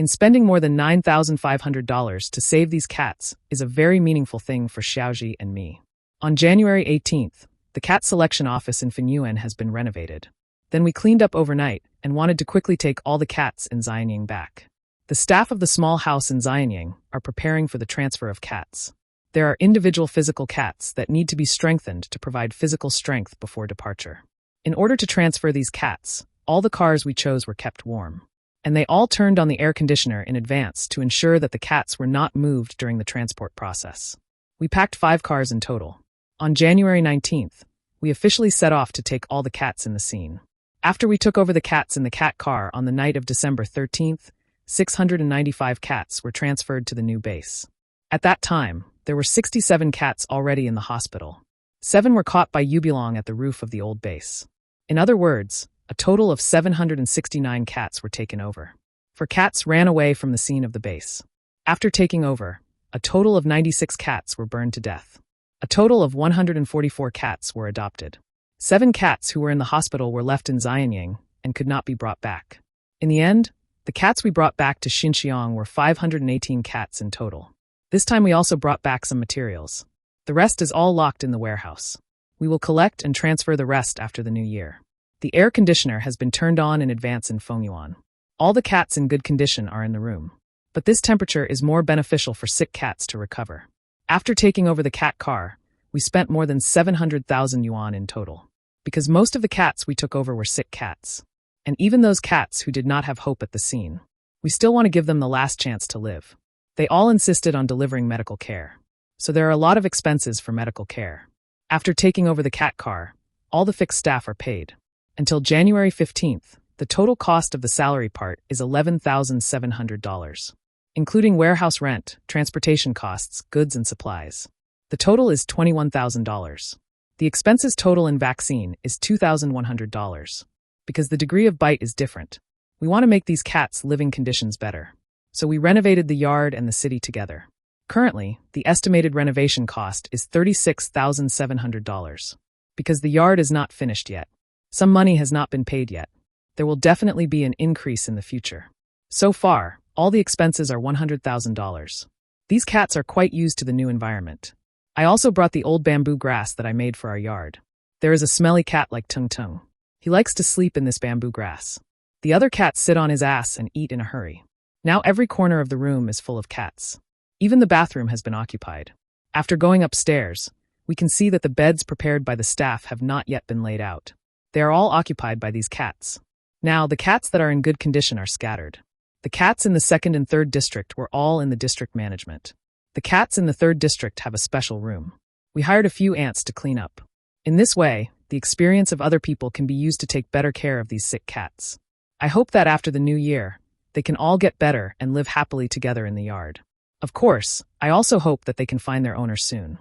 In spending more than $9,500 to save these cats is a very meaningful thing for Xiaoji and me. On January 18th, the cat selection office in Fenyuan has been renovated. Then we cleaned up overnight and wanted to quickly take all the cats in Xianyang back. The staff of the small house in Xianyang are preparing for the transfer of cats. There are individual physical cats that need to be strengthened to provide physical strength before departure. In order to transfer these cats, all the cars we chose were kept warm. And they all turned on the air conditioner in advance to ensure that the cats were not moved during the transport process. We packed 5 cars in total. On January 19th, we officially set off to take all the cats in the scene. After we took over the cats in the cat car on the night of December 13th, 695 cats were transferred to the new base. At that time, there were 67 cats already in the hospital. 7 were caught by Yubilong at the roof of the old base. In other words, a total of 769 cats were taken over. 4 cats ran away from the scene of the base. After taking over, a total of 96 cats were burned to death. A total of 144 cats were adopted. 7 cats who were in the hospital were left in Xianyang and could not be brought back. In the end, the cats we brought back to Xinxiang were 518 cats in total. This time we also brought back some materials. The rest is all locked in the warehouse. We will collect and transfer the rest after the new year. The air conditioner has been turned on in advance in Fenyuan. All the cats in good condition are in the room. But this temperature is more beneficial for sick cats to recover. After taking over the cat car, we spent more than 700,000 yuan in total. Because most of the cats we took over were sick cats. And even those cats who did not have hope at the scene, we still want to give them the last chance to live. They all insisted on delivering medical care. So there are a lot of expenses for medical care. After taking over the cat car, all the fixed staff are paid. Until January 15th, the total cost of the salary part is $11,700, including warehouse rent, transportation costs, goods and supplies. The total is $21,000. The expenses total in vaccine is $2,100. Because the degree of bite is different, we want to make these cats' living conditions better. So we renovated the yard and the city together. Currently, the estimated renovation cost is $36,700. Because the yard is not finished yet. Some money has not been paid yet. There will definitely be an increase in the future. So far, all the expenses are $100,000. These cats are quite used to the new environment. I also brought the old bamboo grass that I made for our yard. There is a smelly cat like Tung Tung. He likes to sleep in this bamboo grass. The other cats sit on his ass and eat in a hurry. Now every corner of the room is full of cats. Even the bathroom has been occupied. After going upstairs, we can see that the beds prepared by the staff have not yet been laid out. They are all occupied by these cats. Now, the cats that are in good condition are scattered. The cats in the 2nd and 3rd district were all in the district management. The cats in the 3rd district have a special room. We hired a few ants to clean up. In this way, the experience of other people can be used to take better care of these sick cats. I hope that after the new year, they can all get better and live happily together in the yard. Of course, I also hope that they can find their owner soon.